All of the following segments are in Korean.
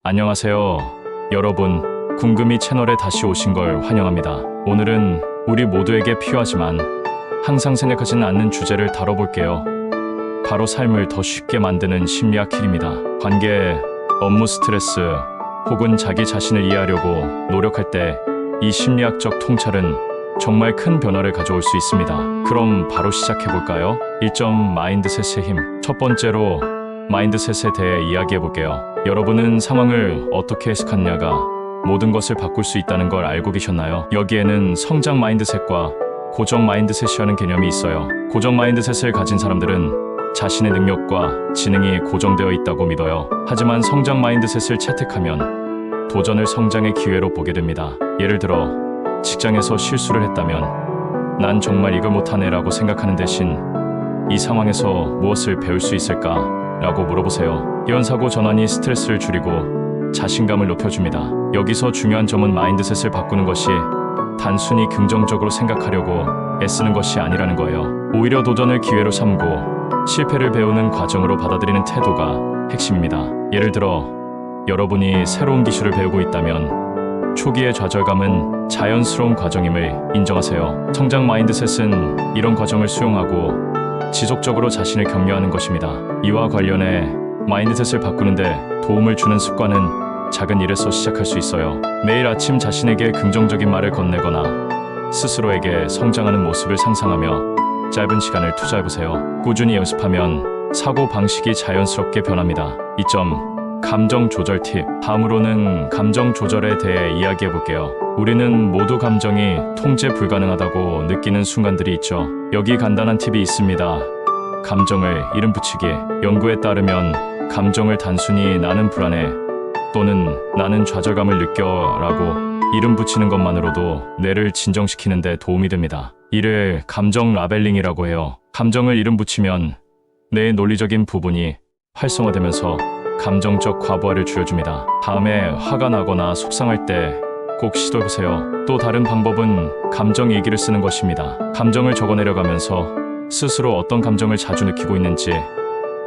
안녕하세요. 여러분, 궁금이 채널에 다시 오신 걸 환영합니다. 오늘은 우리 모두에게 필요하지만 항상 생각하지는 않는 주제를 다뤄볼게요. 바로 삶을 더 쉽게 만드는 심리학 힐입니다. 관계, 업무 스트레스, 혹은 자기 자신을 이해하려고 노력할 때 이 심리학적 통찰은 정말 큰 변화를 가져올 수 있습니다. 그럼 바로 시작해볼까요? 1점 마인드셋의 힘. 첫 번째로 마인드셋에 대해 이야기해볼게요. 여러분은 상황을 어떻게 해석하느냐가 모든 것을 바꿀 수 있다는 걸 알고 계셨나요? 여기에는 성장 마인드셋과 고정 마인드셋이라는 개념이 있어요. 고정 마인드셋을 가진 사람들은 자신의 능력과 지능이 고정되어 있다고 믿어요. 하지만 성장 마인드셋을 채택하면 도전을 성장의 기회로 보게 됩니다. 예를 들어 직장에서 실수를 했다면 난 정말 이걸 못하네 라고 생각하는 대신 이 상황에서 무엇을 배울 수 있을까? 라고 물어보세요. 이런 사고 전환이 스트레스를 줄이고 자신감을 높여줍니다. 여기서 중요한 점은 마인드셋을 바꾸는 것이 단순히 긍정적으로 생각하려고 애쓰는 것이 아니라는 거예요. 오히려 도전을 기회로 삼고 실패를 배우는 과정으로 받아들이는 태도가 핵심입니다. 예를 들어 여러분이 새로운 기술을 배우고 있다면 초기의 좌절감은 자연스러운 과정임을 인정하세요. 성장 마인드셋은 이런 과정을 수용하고 지속적으로 자신을 격려하는 것입니다. 이와 관련해 마인드셋을 바꾸는데 도움을 주는 습관은 작은 일에서 시작할 수 있어요. 매일 아침 자신에게 긍정적인 말을 건네거나 스스로에게 성장하는 모습을 상상하며 짧은 시간을 투자해보세요. 꾸준히 연습하면 사고 방식이 자연스럽게 변합니다. 2점 감정 조절 팁. 다음으로는 감정 조절에 대해 이야기해볼게요. 우리는 모두 감정이 통제 불가능하다고 느끼는 순간들이 있죠. 여기 간단한 팁이 있습니다. 감정을 이름 붙이기. 연구에 따르면 감정을 단순히 나는 불안해 또는 나는 좌절감을 느껴 라고 이름 붙이는 것만으로도 뇌를 진정시키는 데 도움이 됩니다. 이를 감정 라벨링이라고 해요. 감정을 이름 붙이면 뇌의 논리적인 부분이 활성화되면서 감정적 과부하를 줄여줍니다. 다음에 화가 나거나 속상할 때 꼭 시도해보세요. 또 다른 방법은 감정 일기를 쓰는 것입니다. 감정을 적어내려가면서 스스로 어떤 감정을 자주 느끼고 있는지,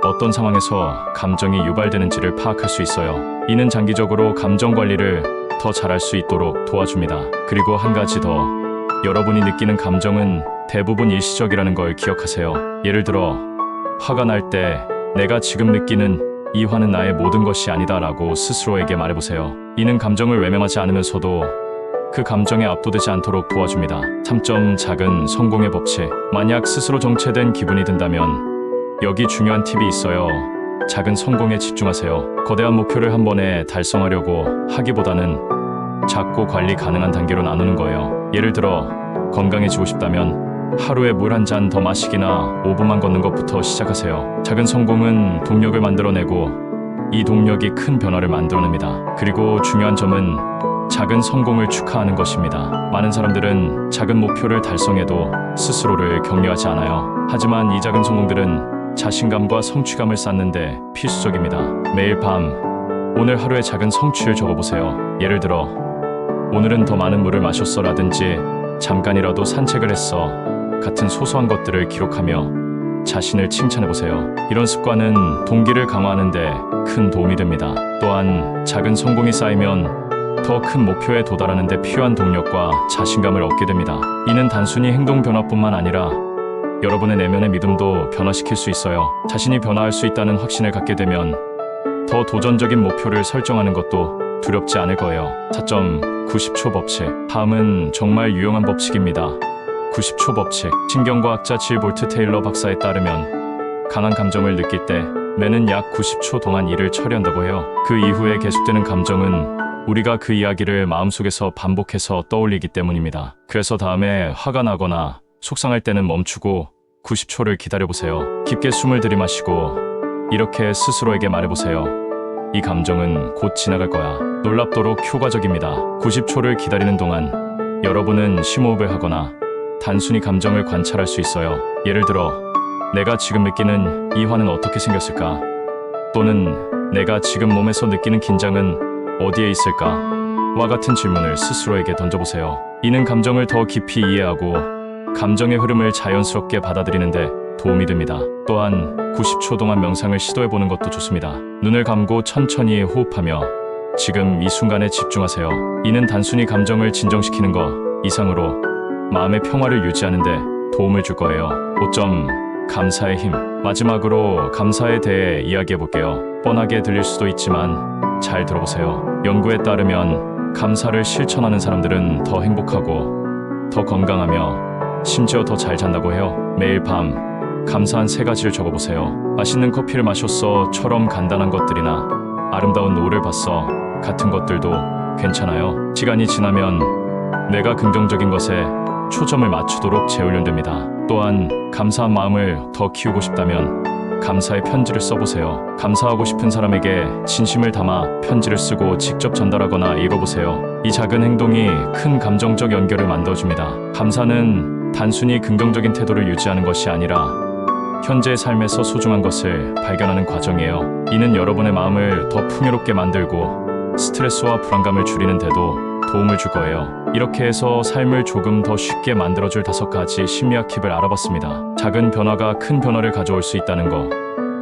어떤 상황에서 감정이 유발되는지를 파악할 수 있어요. 이는 장기적으로 감정 관리를 더 잘할 수 있도록 도와줍니다. 그리고 한 가지 더, 여러분이 느끼는 감정은 대부분 일시적이라는 걸 기억하세요. 예를 들어 화가 날 때 내가 지금 느끼는 이 화는 나의 모든 것이 아니다 라고 스스로에게 말해보세요. 이는 감정을 외면하지 않으면서도 그 감정에 압도되지 않도록 도와줍니다. 3점 작은 성공의 법칙. 만약 스스로 정체된 기분이 든다면 여기 중요한 팁이 있어요. 작은 성공에 집중하세요. 거대한 목표를 한 번에 달성하려고 하기보다는 작고 관리 가능한 단계로 나누는 거예요. 예를 들어 건강해지고 싶다면 하루에 물 한 잔 더 마시기나 5분만 걷는 것부터 시작하세요. 작은 성공은 동력을 만들어내고 이 동력이 큰 변화를 만들어냅니다. 그리고 중요한 점은 작은 성공을 축하하는 것입니다. 많은 사람들은 작은 목표를 달성해도 스스로를 격려하지 않아요. 하지만 이 작은 성공들은 자신감과 성취감을 쌓는데 필수적입니다. 매일 밤 오늘 하루의 작은 성취를 적어보세요. 예를 들어 오늘은 더 많은 물을 마셨어 라든지 잠깐이라도 산책을 했어 같은 소소한 것들을 기록하며 자신을 칭찬해보세요. 이런 습관은 동기를 강화하는 데 큰 도움이 됩니다. 또한 작은 성공이 쌓이면 더 큰 목표에 도달하는 데 필요한 동력과 자신감을 얻게 됩니다. 이는 단순히 행동 변화뿐만 아니라 여러분의 내면의 믿음도 변화시킬 수 있어요. 자신이 변화할 수 있다는 확신을 갖게 되면 더 도전적인 목표를 설정하는 것도 두렵지 않을 거예요. 4점 90초 법칙. 다음은 정말 유용한 법칙입니다. 90초 법칙. 신경과학자 질 볼트 테일러 박사에 따르면 강한 감정을 느낄 때 뇌는 약 90초 동안 일을 처리한다고 해요. 그 이후에 계속되는 감정은 우리가 그 이야기를 마음속에서 반복해서 떠올리기 때문입니다. 그래서 다음에 화가 나거나 속상할 때는 멈추고 90초를 기다려보세요. 깊게 숨을 들이마시고 이렇게 스스로에게 말해보세요. 이 감정은 곧 지나갈 거야. 놀랍도록 효과적입니다. 90초를 기다리는 동안 여러분은 심호흡을 하거나 단순히 감정을 관찰할 수 있어요. 예를 들어 내가 지금 느끼는 이 화는 어떻게 생겼을까? 또는 내가 지금 몸에서 느끼는 긴장은 어디에 있을까? 와 같은 질문을 스스로에게 던져보세요. 이는 감정을 더 깊이 이해하고 감정의 흐름을 자연스럽게 받아들이는데 도움이 됩니다. 또한 90초 동안 명상을 시도해보는 것도 좋습니다. 눈을 감고 천천히 호흡하며 지금 이 순간에 집중하세요. 이는 단순히 감정을 진정시키는 것 이상으로 마음의 평화를 유지하는 데 도움을 줄 거예요. 5점. 감사의 힘. 마지막으로 감사에 대해 이야기해 볼게요. 뻔하게 들릴 수도 있지만 잘 들어보세요. 연구에 따르면 감사를 실천하는 사람들은 더 행복하고 더 건강하며 심지어 더 잘 잔다고 해요. 매일 밤 감사한 3가지를 적어보세요. 맛있는 커피를 마셨어처럼 간단한 것들이나 아름다운 노을을 봤어 같은 것들도 괜찮아요. 시간이 지나면 내가 긍정적인 것에 초점을 맞추도록 재훈련됩니다. 또한 감사한 마음을 더 키우고 싶다면 감사의 편지를 써보세요. 감사하고 싶은 사람에게 진심을 담아 편지를 쓰고 직접 전달하거나 읽어보세요. 이 작은 행동이 큰 감정적 연결을 만들어줍니다. 감사는 단순히 긍정적인 태도를 유지하는 것이 아니라 현재의 삶에서 소중한 것을 발견하는 과정이에요. 이는 여러분의 마음을 더 풍요롭게 만들고 스트레스와 불안감을 줄이는 데도 도움을 줄 거예요. 이렇게 해서 삶을 조금 더 쉽게 만들어줄 5가지 심리학 팁을 알아봤습니다. 작은 변화가 큰 변화를 가져올 수 있다는 거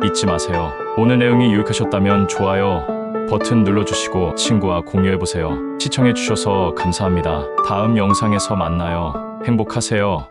잊지 마세요. 오늘 내용이 유익하셨다면 좋아요 버튼 눌러주시고 친구와 공유해보세요. 시청해주셔서 감사합니다. 다음 영상에서 만나요. 행복하세요.